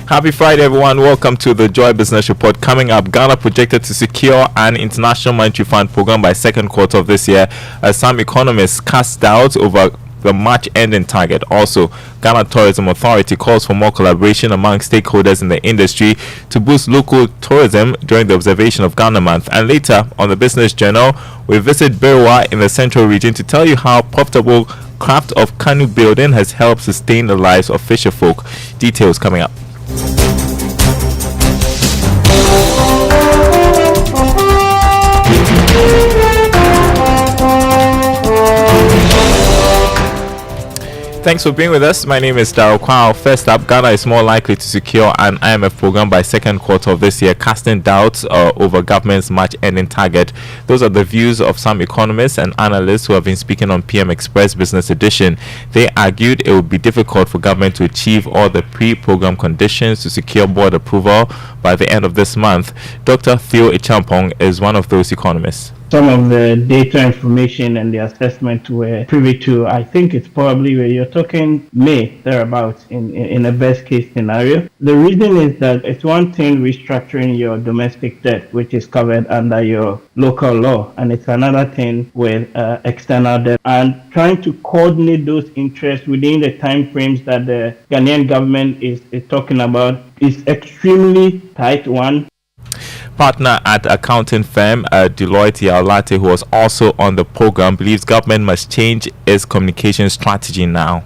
Happy Friday, everyone. Welcome to the Joy Business Report. Coming up, Ghana projected to secure an International Monetary Fund program by second quarter of this year, as some economists cast doubts over the March ending target. Also, Ghana Tourism Authority calls for more collaboration among stakeholders in the industry to boost local tourism during the observation of Ghana Month. And later on the Business Journal, we visit Berewa in the Central Region to tell you how profitable craft of canoe building has helped sustain the lives of fisher folk. Details coming up. Thanks for being with us. My name is Acquah. First up, Ghana is more likely to secure an IMF program by second quarter of this year, casting doubts over government's March ending target. Those are the views of some economists and analysts who have been speaking on PM Express Business Edition. They argued it would be difficult for government to achieve all the pre-program conditions to secure board approval by the end of this month. Dr. Theo Echampong is one of those economists. Some of the data information and the assessment we're privy to, I think it's probably where you're talking May, thereabouts, in a best case scenario. The reason is that it's one thing restructuring your domestic debt, which is covered under your local law, and it's another thing with external debt. And trying to coordinate those interests within the time frames that the Ghanaian government is talking about is extremely tight one. Partner at accounting firm Deloitte Yaolate, who was also on the program, believes government must change its communication strategy now.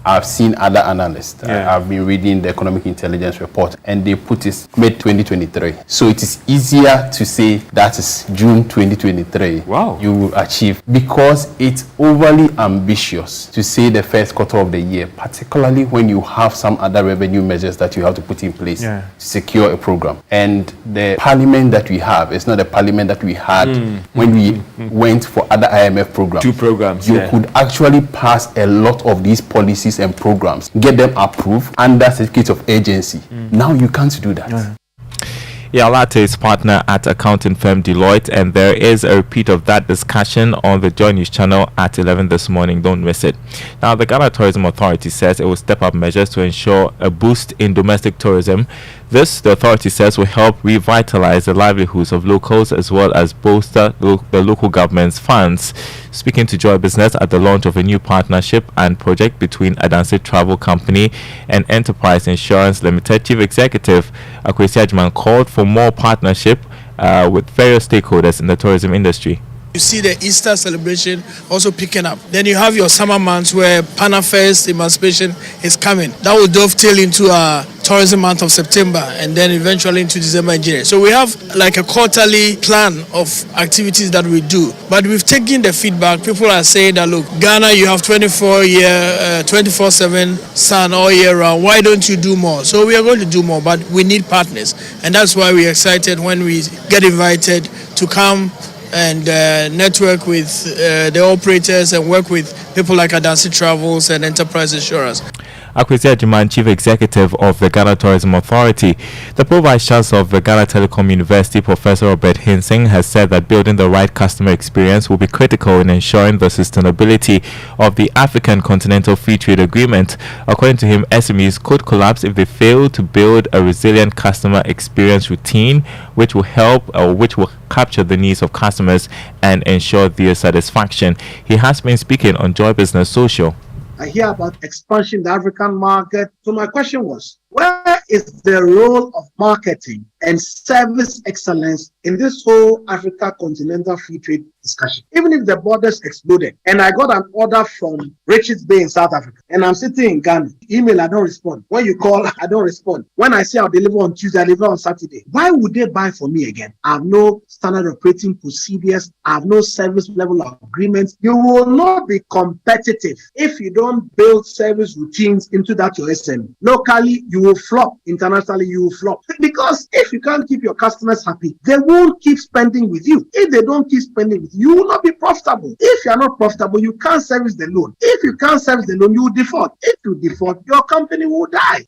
I've seen other analysts. I've been reading the economic intelligence report, and they put it mid-2023. So it is easier to say that is June 2023. Wow. You will achieve, because it's overly ambitious to say the first quarter of the year, particularly when you have some other revenue measures that you have to put in place to secure a program. And the parliament that we have is not the parliament that we had when we went for other IMF programs. Two programs. You could actually pass a lot of these policies and programs, get them approved under certificate of agency. Now you can't do that. Yaolate is partner at accounting firm Deloitte, and there is a repeat of that discussion on the Joy News channel at 11 this morning. Don't miss it. Now, the Ghana Tourism Authority says it will step up measures to ensure a boost in domestic tourism. This, the authority says, will help revitalize the livelihoods of locals as well as bolster the local government's funds. Speaking to Joy Business at the launch of a new partnership and project between Adanse Travel Company and Enterprise Insurance Limited, Chief Executive Acquah called for more partnership with various stakeholders in the tourism industry. You see the Easter celebration also picking up. Then you have your summer months where Pana Fest, Emancipation is coming. That will dovetail into our tourism month of September and then eventually into December and January. So we have like a quarterly plan of activities that we do. But we've taken the feedback. People are saying that, look, Ghana, you have 24/7 sun all year round. Why don't you do more? So we are going to do more, but we need partners. And that's why we're excited when we get invited to come and network with the operators and work with people like Adanse Travels and Enterprise Insurance. Acquah, Chief Executive of the Ghana Tourism Authority. The Pro-Vice Chancellor of the Ghana Telecom University, Professor Robert Hinsing, has said that building the right customer experience will be critical in ensuring the sustainability of the African Continental Free Trade Agreement. According to him, SMEs could collapse if they fail to build a resilient customer experience routine, which will capture the needs of customers and ensure their satisfaction. He has been speaking on Joy Business Social. I hear about expansion in the African market. So my question was, where is the role of marketing and service excellence in this whole Africa Continental Free Trade discussion? Even if the borders exploded and I got an order from Richards Bay in South Africa and I'm sitting in Ghana, email, I don't respond. When you call, I don't respond. When I say I'll deliver on Tuesday, I deliver on Saturday. Why would they buy from me again? I have no standard operating procedures. I have no service level agreements. You will not be competitive if you don't build service routines into that your SME. Locally, you will flop. Internationally, you will flop. Because if you can't keep your customers happy, they won't keep spending with you. If they don't keep spending with you, you will not be profitable. If you are not profitable, you can't service the loan. If you can't service the loan, you will default. If you default, your company will die.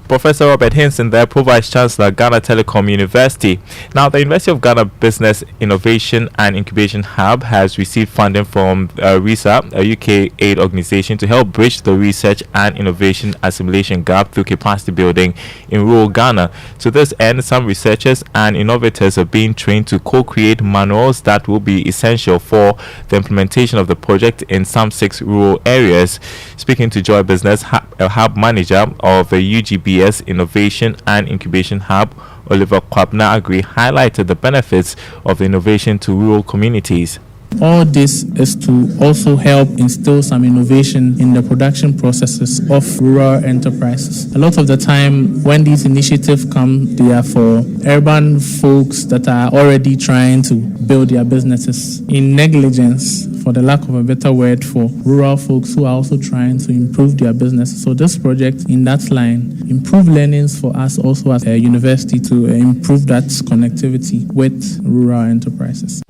Professor Robert Hinson there, Pro-Vice Chancellor, Ghana Telecom University. Now, the University of Ghana Business Innovation and Incubation Hub has received funding from RISA, a UK aid organization, to help bridge the research and innovation assimilation gap through capacity building in rural Ghana. To this end, some researchers and innovators are being trained to co-create manuals that will be essential for the implementation of the project in some 6 rural areas. Speaking to Joy Business, hub manager of the UGBS Innovation and Incubation Hub, Owusu-Aboagye, highlighted the benefits of the innovation to rural communities. All this is to also help instill some innovation in the production processes of rural enterprises. A lot of the time when these initiatives come, they are for urban folks that are already trying to build their businesses in negligence, for the lack of a better word, for rural folks who are also trying to improve their businesses. So this project in that line, improve learnings for us also as a university to improve that connectivity with rural enterprises.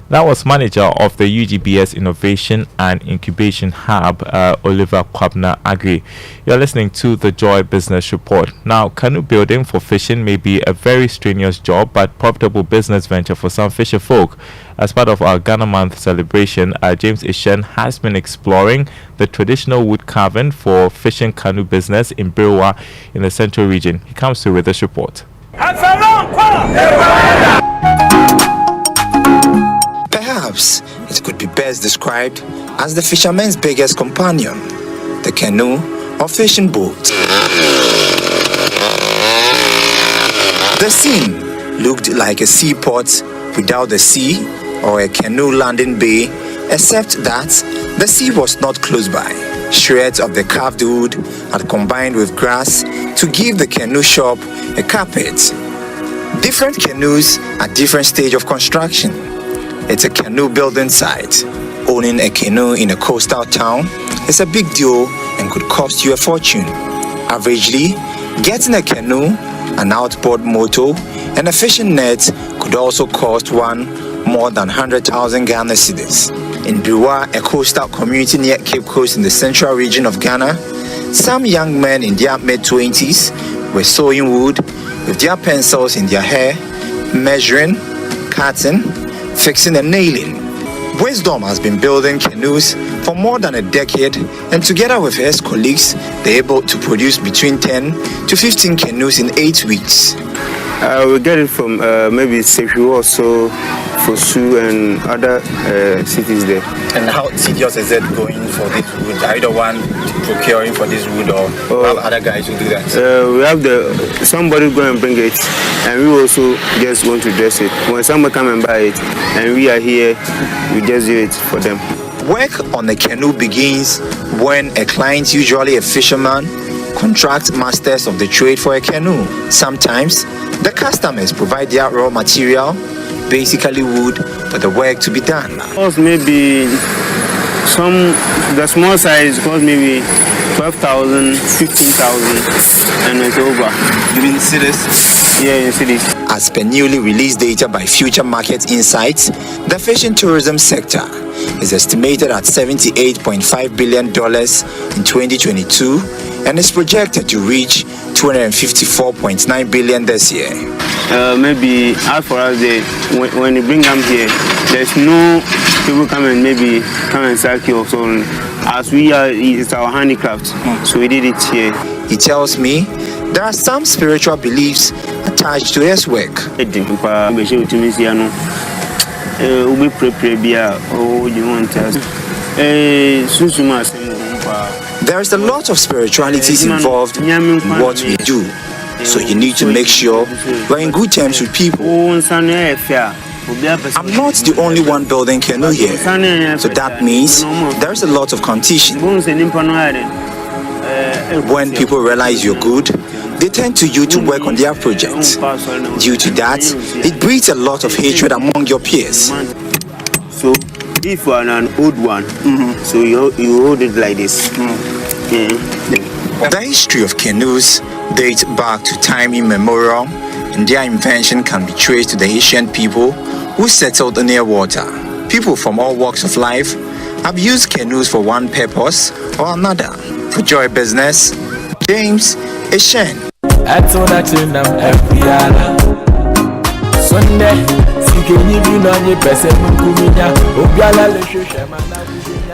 That was manager of the UGBS Innovation and Incubation Hub, Owusu-Aboagye. You're listening to the Joy Business Report. Now, canoe building for fishing may be a very strenuous job, but profitable business venture for some fisher folk. As part of our Ghana Month celebration, James Ishen has been exploring the traditional wood carving for fishing canoe business in Birwa in the central region. He comes through with this report. Perhaps it could be best described as the fisherman's biggest companion, the canoe or fishing boat. The scene looked like a seaport without the sea or a canoe landing bay, except that the sea was not close by. Shreds of the carved wood had combined with grass to give the canoe shop a carpet. Different canoes at different stage of construction. It's a canoe building site. Owning a canoe in a coastal town is a big deal and could cost you a fortune. Averagely, getting a canoe, an outboard motor, and a fishing net could also cost one more than 100,000 Ghana cedis. In Birwa, a coastal community near Cape Coast in the central region of Ghana, some young men in their mid-20s were sawing wood with their pencils in their hair, measuring, cutting, fixing and nailing. Wisdom has been building canoes for more than a decade, and together with his colleagues, they're able to produce between 10 to 15 canoes in 8 weeks. We get it from maybe Sefiu or so, Fosu and other cities there. And how tedious is it going for this wood? Are you the one procuring for this wood, or have other guys who do that? We have somebody go and bring it, and we also just want to dress it. When someone come and buy it, and we are here, we just do it for them. Work on the canoe begins when a client, usually a fisherman, contracts masters of the trade for a canoe. Sometimes the customers provide their raw material, basically wood, for the work to be done. Cost maybe the small size cost maybe 12,000, 15,000, and it's over. You mean cities? Yeah, in cities. As per newly released data by Future Market Insights, the fishing tourism sector is estimated at $78.5 billion in 2022 and is projected to reach $254.9 billion this year. Maybe as for us, when you bring them here, there's no people come and sack you or so on. As we are, it's our handicraft, so we did it here. He tells me there are some spiritual beliefs attached to his work. There is a lot of spiritualities involved in what we do, so you need to make sure we're in good terms with people. I'm not the only one building canoe here, so that means there's a lot of competition. When people realize you're good, they turn to you to work on their projects. Due to that, it breeds a lot of hatred among your peers. So if you are an old one, so you hold it like this. The history of canoes dates back to time immemorial, and their invention can be traced to the ancient people who settled near water. People from all walks of life have used canoes for one purpose or another. For Joy Business, James Eshen.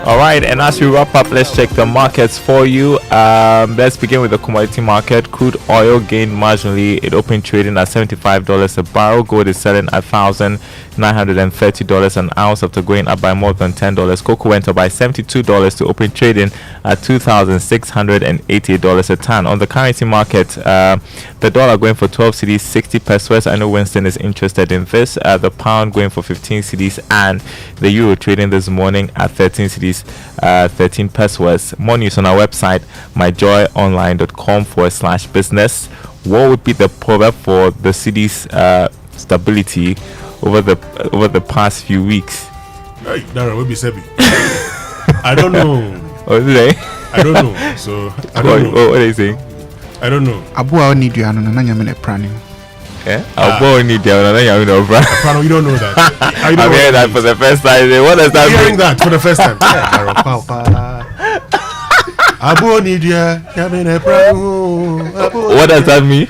All right, and as we wrap up, let's check the markets for you. Let's begin with the commodity market. Crude oil gained marginally. It opened trading at $75 a barrel. Gold is selling at $1,930 an ounce after going up by more than $10. Cocoa went up by $72 to open trading at $2,680 a ton. On the currency market, the dollar going for 12 cedis, 60 pesos. I know Winston is interested in this. The pound going for 15 cedis, and the euro trading this morning at 13 cedis, 13 pesos. More news on our website, myjoyonline.com/business. What would be the proverb for the city's stability over the past few weeks? Hey, Dara, what be Sebi? I don't know. What did they? I don't know. So I don't know. What are they saying? I don't know. Amoah need you and Nanyamene Prani. Yeah, Amoah need you and Prano, you don't know that. I'm hearing that for the first time. What does that mean? Hearing that for the first time. Amoah need you. What does that mean?